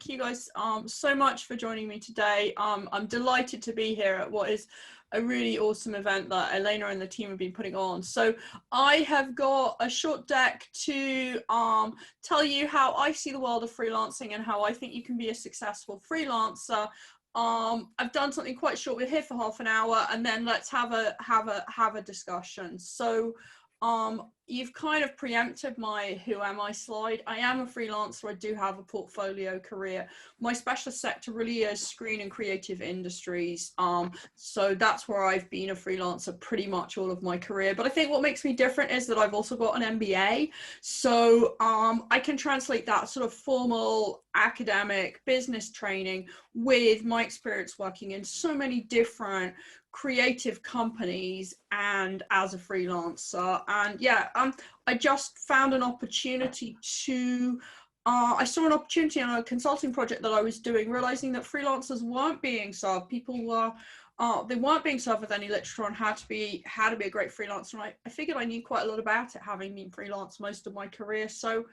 thank you guys so much for joining me today. I'm delighted to be here at what is a really awesome event that Elena and the team have been putting on. So I have got a short deck to tell you how I see the world of freelancing and how I think you can be a successful freelancer. I've done something quite short. We're here for half an hour, and then let's have a discussion. So you've kind of preempted my who am I slide. I am a freelancer. I do have a portfolio career. My specialist sector really is screen and creative industries. So that's where I've been a freelancer pretty much all of my career. But I think what makes me different is that I've also got an MBA. So I can translate that sort of formal academic business training with my experience working in so many different creative companies and as a freelancer. And yeah, I just found an opportunity to I saw an opportunity on a consulting project that I was doing, realizing that freelancers weren't being served. People were they weren't being served with any literature on how to be a great freelancer. And I figured I knew quite a lot about it, having been freelance most of my career. So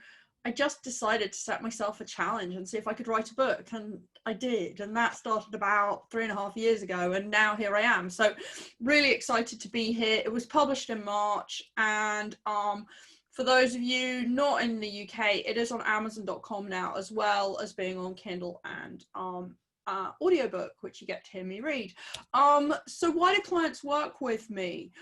I just decided to set myself a challenge and see if I could write a book, and I did. And that started about 3.5 years ago, and now here I am. So really excited to be here. It was published in March, and for those of you not in the UK, it is on Amazon.com now, as well as being on Kindle and audiobook, which you get to hear me read. So why do clients work with me?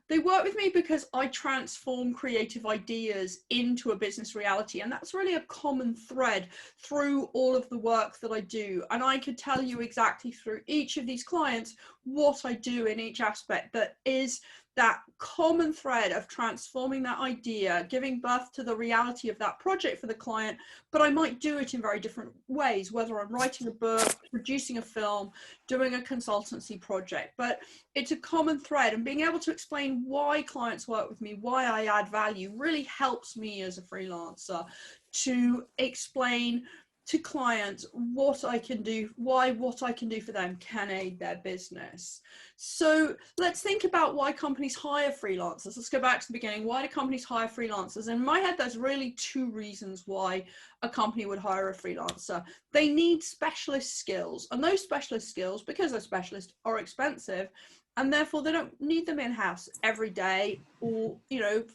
They work with me because I transform creative ideas into a business reality, and that's really a common thread through all of the work that I do. And I could tell you exactly through each of these clients what I do in each aspect that is that common thread of transforming that idea, giving birth to the reality of that project for the client. But I might do it in very different ways, whether I'm writing a book, producing a film, doing a consultancy project. But it's a common thread, and being able to explain why clients work with me, why I add value, really helps me as a freelancer to explain to clients what I can do, why what I can do for them can aid their business. So let's think about why companies hire freelancers. Let's go back to the beginning. Why do companies hire freelancers? In my head, there's really two reasons why a company would hire a freelancer. They need specialist skills, and those specialist skills, because they're specialists, are expensive, and therefore they don't need them in-house every day or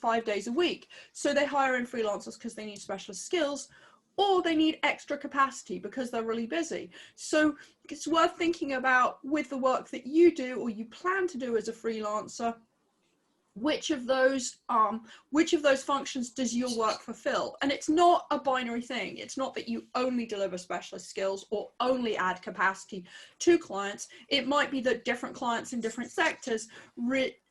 5 days a week. So they hire in freelancers because they need specialist skills, or they need extra capacity because they're really busy. So it's worth thinking about, with the work that you do or you plan to do as a freelancer, which of those functions does your work fulfill? And it's not a binary thing. It's not that you only deliver specialist skills or only add capacity to clients. It might be that different clients in different sectors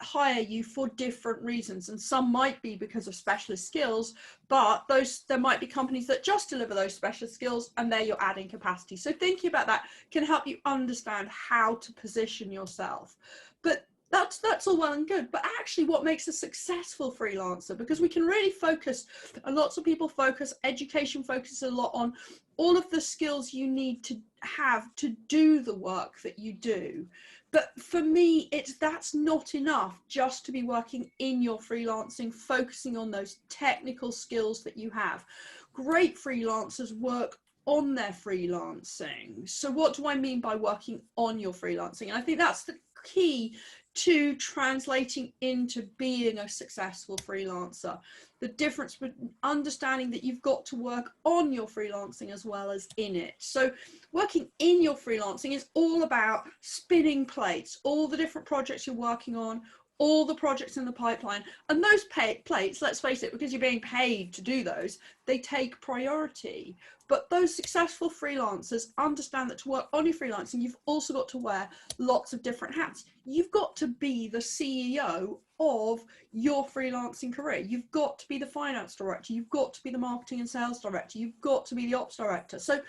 hire you for different reasons, and some might be because of specialist skills, but there might be companies that just deliver those specialist skills, and there you're adding capacity. So thinking about that can help you understand how to position yourself. But that's all well and good, but actually what makes a successful freelancer, because we can really focus, and lots of people focus, education focuses a lot on all of the skills you need to have to do the work that you do. But for me, that's not enough just to be working in your freelancing, focusing on those technical skills that you have. Great freelancers work on their freelancing. So what do I mean by working on your freelancing? And I think that's the key to translating into being a successful freelancer. The difference between understanding that you've got to work on your freelancing as well as in it. So working in your freelancing is all about spinning plates, all the different projects you're working on, all the projects in the pipeline, and those plates, let's face it, because you're being paid to do those, they take priority. But those successful freelancers understand that to work on your freelancing, you've also got to wear lots of different hats. You've got to be the CEO of your freelancing career. You've got to be the finance director. You've got to be the marketing and sales director. You've got to be the ops director. So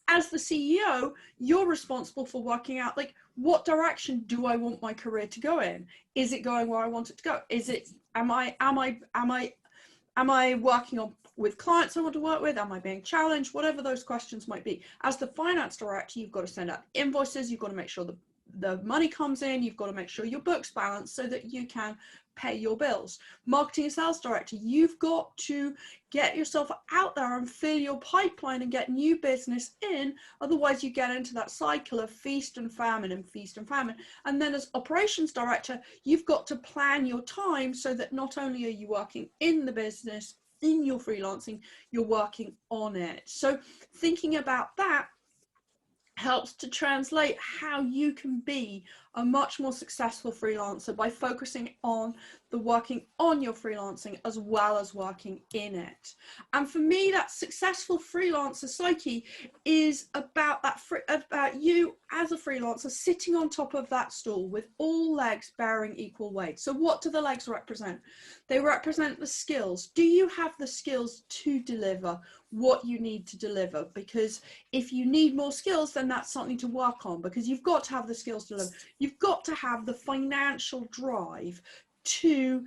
as the CEO, you're responsible for working out, like, what direction do I want my career to go in? Is it going where I want it to go? Is it, am I working on with clients I want to work with? Am I being challenged? Whatever those questions might be. As the finance director, you've got to send out invoices. You've got to make sure the money comes in. You've got to make sure your book's balanced so that you can pay your bills. Marketing and sales director, you've got to get yourself out there and fill your pipeline and get new business in. Otherwise you get into that cycle of feast and famine and feast and famine. And then as operations director, you've got to plan your time so that not only are you working in the business, in your freelancing, you're working on it. So thinking about that helps to translate how you can be a much more successful freelancer by focusing on the working on your freelancing as well as working in it. And for me, that successful freelancer psyche is about that, about you as a freelancer sitting on top of that stool with all legs bearing equal weight. So what do the legs represent? They represent the skills. Do you have the skills to deliver what you need to deliver? Because if you need more skills, then that's something to work on, because you've got to have the skills to deliver. You've got to have the financial drive to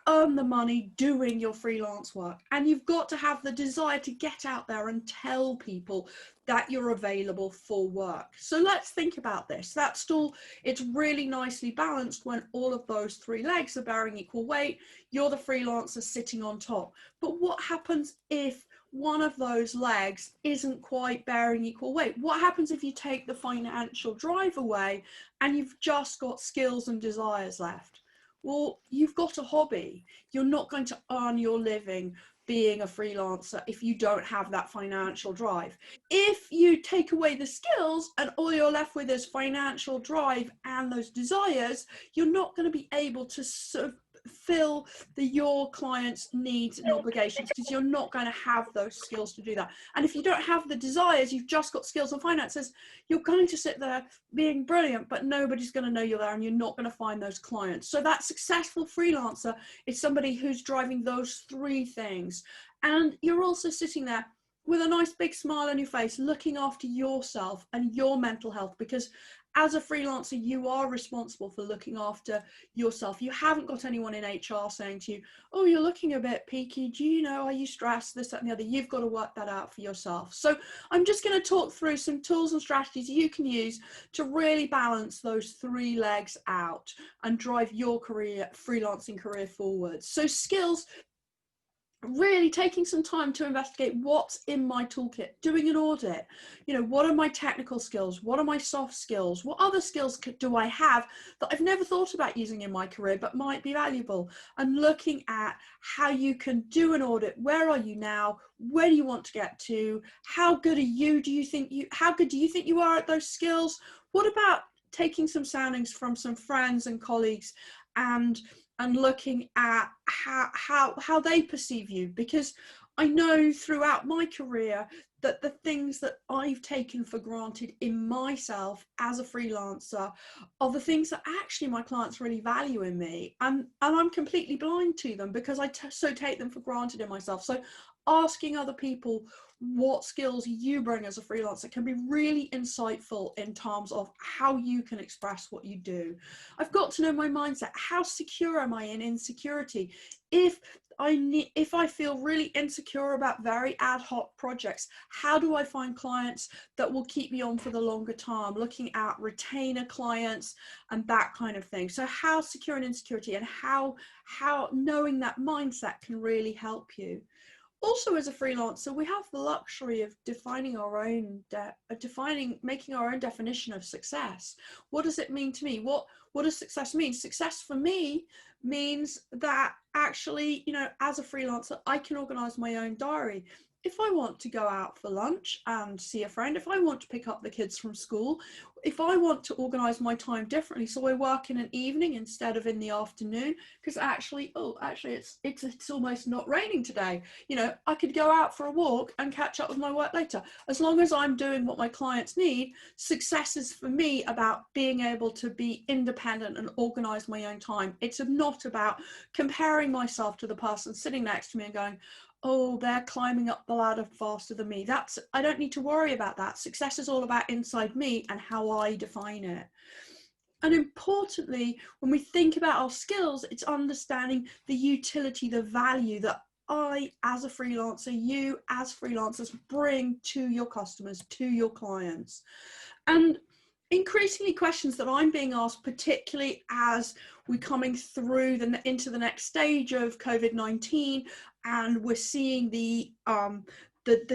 earn the money doing your freelance work, and you've got to have the desire to get out there and tell people that you're available for work. So let's think about this. That stool, it's really nicely balanced when all of those three legs are bearing equal weight. You're the freelancer sitting on top. But what happens if one of those legs isn't quite bearing equal weight? What happens if you take the financial drive away and you've just got skills and desires left? Well, you've got a hobby. You're not going to earn your living being a freelancer if you don't have that financial drive. If you take away the skills and all you're left with is financial drive and those desires, you're not going to be able to fill your clients' needs and obligations, because you're not going to have those skills to do that. And if you don't have the desires, you've just got skills and finances, you're going to sit there being brilliant, but nobody's going to know you're there and you're not going to find those clients. So that successful freelancer is somebody who's driving those three things. And you're also sitting there with a nice big smile on your face, looking after yourself and your mental health, because as a freelancer, you are responsible for looking after yourself. You haven't got anyone in HR saying to you, oh, you're looking a bit peaky. Do you know, are you stressed? This, that, and the other. You've got to work that out for yourself. So I'm just going to talk through some tools and strategies you can use to really balance those three legs out and drive your freelancing career forward. So skills, really taking some time to investigate what's in my toolkit, doing an audit. You know, what are my technical skills? What are my soft skills? What other skills do I have that I've never thought about using in my career but might be valuable? And looking at how you can do an audit. Where are you now? Where do you want to get to? How good are you? How good do you think you are at those skills? What about taking some soundings from some friends and colleagues and looking at how they perceive you? Because I know throughout my career that the things that I've taken for granted in myself as a freelancer are the things that actually my clients really value in me, and I'm completely blind to them because I so take them for granted in myself. So asking other people what skills you bring as a freelancer can be really insightful in terms of how you can express what you do. I've got to know my mindset. How secure am I in insecurity? If I feel really insecure about very ad hoc projects, how do I find clients that will keep me on for the longer term? Looking at retainer clients and that kind of thing. So how secure in insecurity, and how knowing that mindset can really help you. Also, as a freelancer, we have the luxury of making our own definition of success. What does it mean to me? What does success mean? Success for me means that actually, you know, as a freelancer, I can organize my own diary. If I want to go out for lunch and see a friend, if I want to pick up the kids from school, if I want to organize my time differently, so I work in an evening instead of in the afternoon, because actually it's almost not raining today. You know, I could go out for a walk and catch up with my work later. As long as I'm doing what my clients need, success is for me about being able to be independent and organize my own time. It's not about comparing myself to the person sitting next to me and going, oh, they're climbing up the ladder faster than me. I don't need to worry about that. Success is all about inside me and how I define it. And importantly, when we think about our skills, it's understanding the utility, the value that I, as a freelancer, you as freelancers bring to your customers, to your clients. And increasingly questions that I'm being asked, particularly as we're coming through into the next stage of COVID-19, and we're seeing the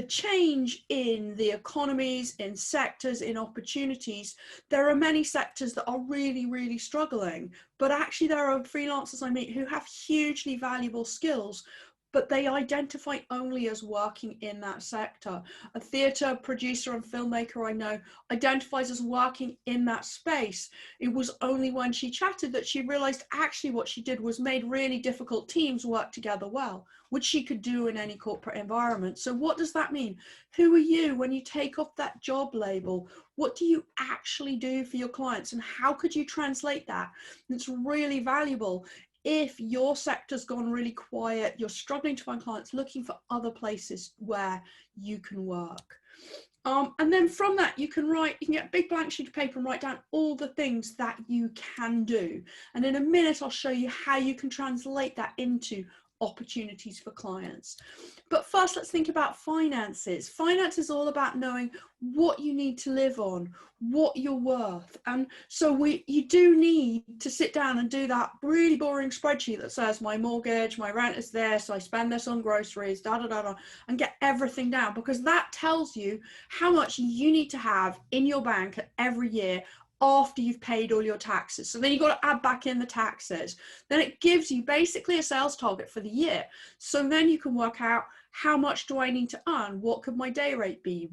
change in the economies, in sectors, in opportunities. There are many sectors that are really, really struggling, but actually there are freelancers I meet who have hugely valuable skills, but they identify only as working in that sector. A theatre producer and filmmaker I know identifies as working in that space. It was only when she chatted that she realized actually what she did was made really difficult teams work together well, which she could do in any corporate environment. So what does that mean? Who are you when you take off that job label? What do you actually do for your clients, and how could you translate that? It's really valuable. If your sector's gone really quiet, you're struggling to find clients, looking for other places where you can work. And then from that, you can get a big blank sheet of paper and write down all the things that you can do. And in a minute, I'll show you how you can translate that into opportunities for clients. But first, let's think about finances. Finance is all about knowing what you need to live on, what you're worth. And so you do need to sit down and do that really boring spreadsheet that says my mortgage, my rent is this, I spend this on groceries, and get everything down, because that tells you how much you need to have in your bank every year after you've paid all your taxes. So then you've got to add back in the taxes. Then it gives you basically a sales target for the year. So then you can work out, how much do I need to earn? What could my day rate be?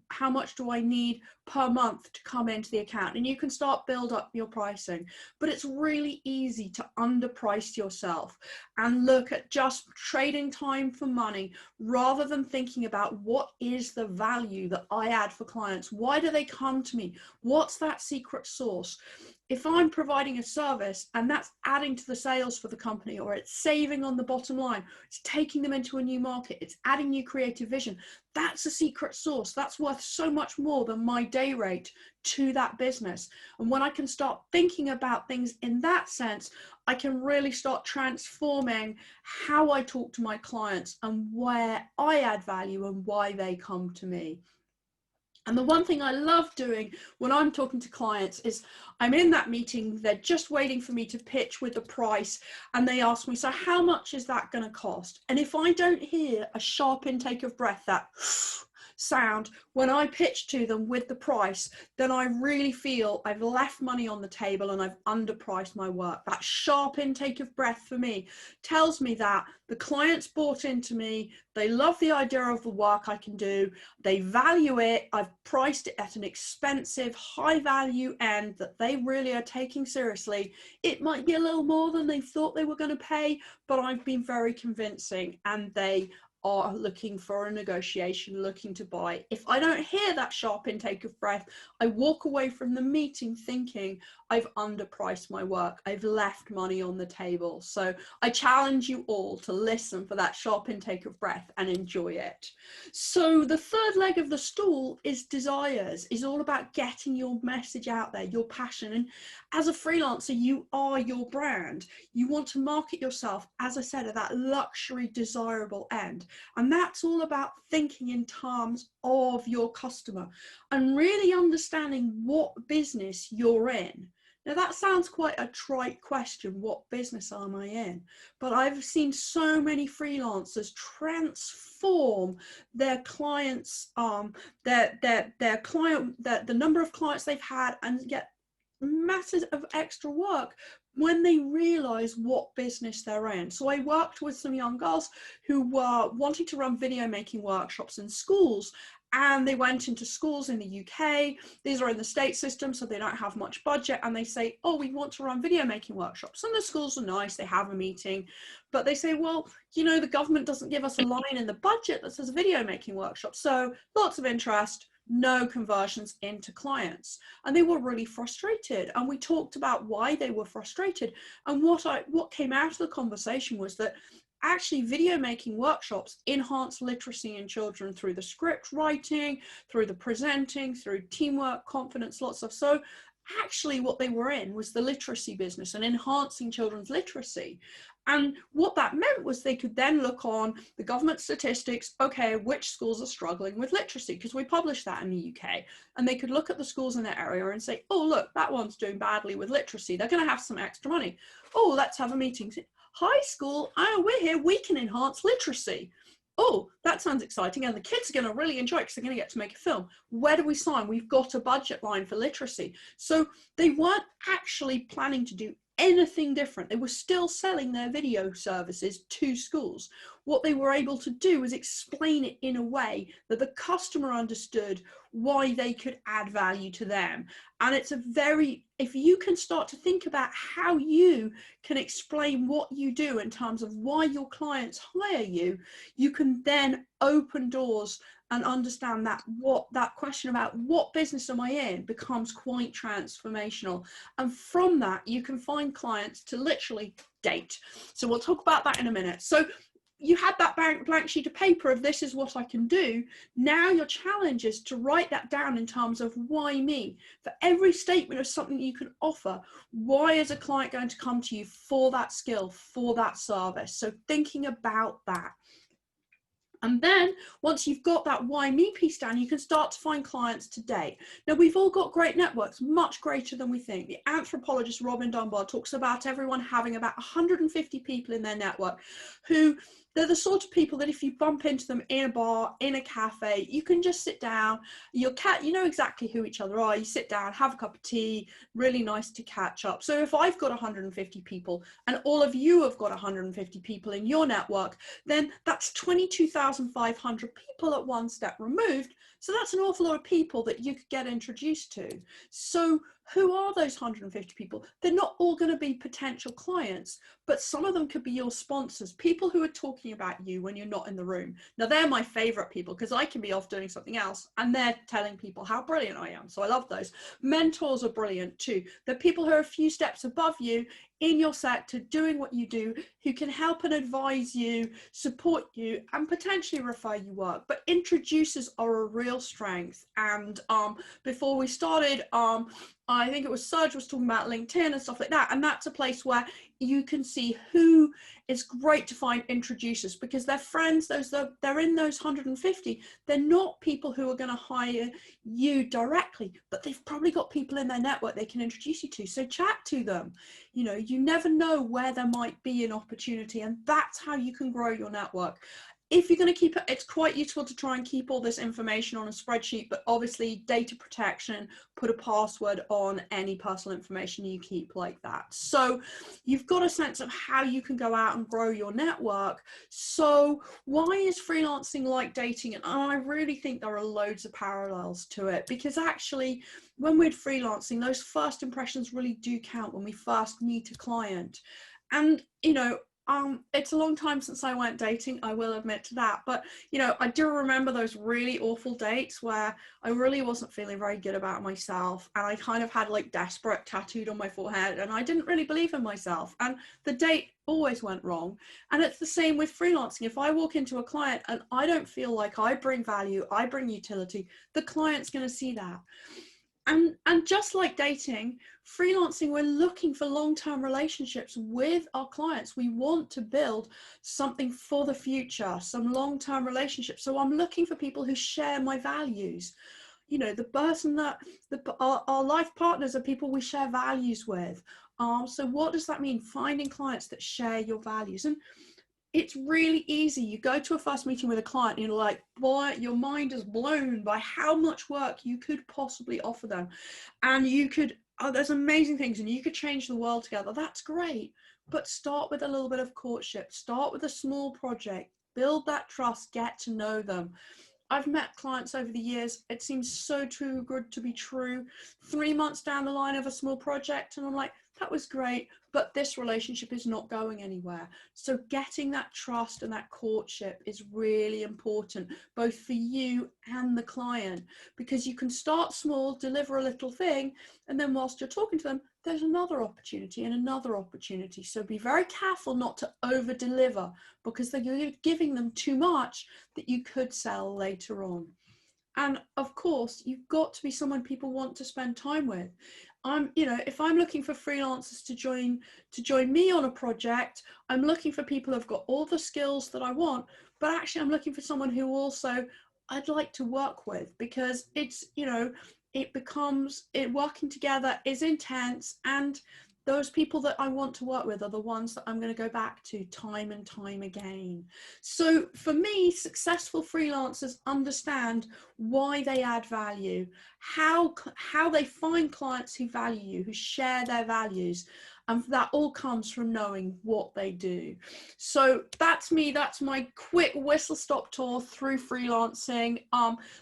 How much do I need per month to come into the account? And you can start build up your pricing. But it's really easy to underprice yourself and look at just trading time for money, rather than thinking about what is the value that I add for clients? Why do they come to me? What's that secret sauce? If I'm providing a service and that's adding to the sales for the company, or it's saving on the bottom line, it's taking them into a new market, it's adding new creative vision, that's a secret sauce. That's worth so much more than my day rate to that business. And when I can start thinking about things in that sense, I can really start transforming how I talk to my clients and where I add value and why they come to me. And the one thing I love doing when I'm talking to clients is I'm in that meeting, they're just waiting for me to pitch with the price, and they ask me, so how much is that going to cost? And if I don't hear a sharp intake of breath, that sound, when I pitch to them with the price, then I really feel I've left money on the table and I've underpriced my work. That sharp intake of breath for me tells me that the client's bought into me, they love the idea of the work I can do, they value it, I've priced it at an expensive, high value end that they really are taking seriously. It might be a little more than they thought they were going to pay, but I've been very convincing, and they are looking for a negotiation, looking to buy. If I don't hear that sharp intake of breath, I walk away from the meeting thinking I've underpriced my work, I've left money on the table. So I challenge you all to listen for that sharp intake of breath and enjoy it. So the third leg of the stool is desires, is all about getting your message out there, your passion. And as a freelancer, you are your brand. You want to market yourself, as I said, at that luxury, desirable end. And that's all about thinking in terms of your customer and really understanding what business you're in. Now that sounds quite a trite question, what business am I in? But I've seen so many freelancers transform their clients, the number of clients they've had, and get masses of extra work when they realize what business they're in. So I worked with some young girls who were wanting to run video making workshops in schools, and they went into schools in the UK. These are in the state system, so they don't have much budget, and they say, oh, we want to run video making workshops. And the schools are nice, they have a meeting, but they say, well, you know, the government doesn't give us a line in the budget that says video making workshops. So lots of interest, no conversions into clients. And they were really frustrated. And we talked about why they were frustrated. And what came out of the conversation was that actually video making workshops enhance literacy in children through the script writing, through the presenting, through teamwork, confidence, lots of. So actually what they were in was the literacy business and enhancing children's literacy. And what that meant was they could then look on the government statistics, okay, which schools are struggling with literacy, because we publish that in the UK. And they could look at the schools in their area and say, oh, look, that one's doing badly with literacy. They're going to have some extra money. Oh, let's have a meeting. Hi, school, we're here, we can enhance literacy. Oh, that sounds exciting. And the kids are going to really enjoy it because they're going to get to make a film. Where do we sign? We've got a budget line for literacy. So they weren't actually planning to do anything different. They were still selling their video services to schools. What they were able to do was explain it in a way that the customer understood why they could add value to them. And it's if you can start to think about how you can explain what you do in terms of why your clients hire you, you can then open doors and understand that that question about what business am I in becomes quite transformational. And from that, you can find clients to literally date. So we'll talk about that in a minute. So you had that blank sheet of paper of this is what I can do. Now your challenge is to write that down in terms of why me. For every statement of something you can offer, why is a client going to come to you for that skill, for that service? So thinking about that. And then once you've got that why me piece down, you can start to find clients to date. Now, we've all got great networks, much greater than we think. The anthropologist Robin Dunbar talks about everyone having about 150 people in their network who they're the sort of people that if you bump into them in a bar, in a cafe, you can just sit down, you know exactly who each other are, you sit down, have a cup of tea, really nice to catch up. So if I've got 150 people and all of you have got 150 people in your network, then that's 22,500 people at one step removed. So that's an awful lot of people that you could get introduced to. So who are those 150 people? They're not all going to be potential clients, but some of them could be your sponsors, people who are talking about you when you're not in the room. Now, they're my favorite people because I can be off doing something else and they're telling people how brilliant I am. So I love those. Mentors are brilliant too. They're people who are a few steps above you in your sector, doing what you do, who can help and advise you, support you, and potentially refer you work. But introducers are a real strength. And before we started, I think it was Serge was talking about LinkedIn and stuff like that. And that's a place where you can see who is great to find introducers because they're friends, they're in those 150. They're not people who are going to hire you directly, but they've probably got people in their network they can introduce you to. So chat to them. You know, you never know where there might be an opportunity, and that's how you can grow your network. If you're going to keep it, it's quite useful to try and keep all this information on a spreadsheet, but obviously data protection, put a password on any personal information you keep like that. So you've got a sense of how you can go out and grow your network. So why is freelancing like dating? And I really think there are loads of parallels to it because actually when we're freelancing, those first impressions really do count when we first meet a client. And, you know, it's a long time since I went dating, I will admit to that. But, you know, I do remember those really awful dates where I really wasn't feeling very good about myself. And I kind of had like desperate tattooed on my forehead and I didn't really believe in myself. And the date always went wrong. And it's the same with freelancing. If I walk into a client and I don't feel like I bring value, I bring utility, the client's going to see that. And just like dating, freelancing, we're looking for long-term relationships with our clients. We want to build something for the future, some long-term relationships. So I'm looking for people who share my values. You know, the person that our life partners are people we share values with. So what does that mean? Finding clients that share your values. And it's really easy. You go to a first meeting with a client and you're like, boy, your mind is blown by how much work you could possibly offer them. And you could, there's amazing things and you could change the world together. That's great. But start with a little bit of courtship. Start with a small project. Build that trust. Get to know them. I've met clients over the years. It seems so too good to be true. 3 months down the line of a small project and I'm like, that was great, but this relationship is not going anywhere. So getting that trust and that courtship is really important, both for you and the client, because you can start small, deliver a little thing, and then whilst you're talking to them, there's another opportunity and another opportunity. So be very careful not to over deliver because you're giving them too much that you could sell later on. And of course, you've got to be someone people want to spend time with. if I'm looking for freelancers to join me on a project, I'm looking for people who've got all the skills that I want, but actually I'm looking for someone who also I'd like to work with, because it's, working together is intense, and those people that I want to work with are the ones that I'm going to go back to time and time again. So for me, successful freelancers understand why they add value, how they find clients who value you, who share their values. And that all comes from knowing what they do. So that's me. That's my quick whistle stop tour through freelancing.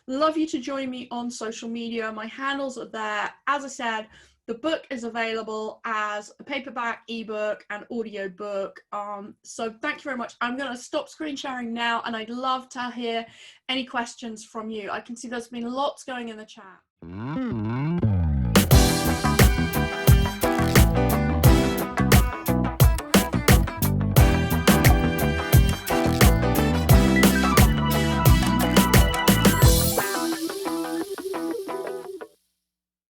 Love you to join me on social media. My handles are there. As I said, the book is available as a paperback, ebook, and audio book. So thank you very much. I'm going to stop screen sharing now, and I'd love to hear any questions from you. I can see there's been lots going in the chat.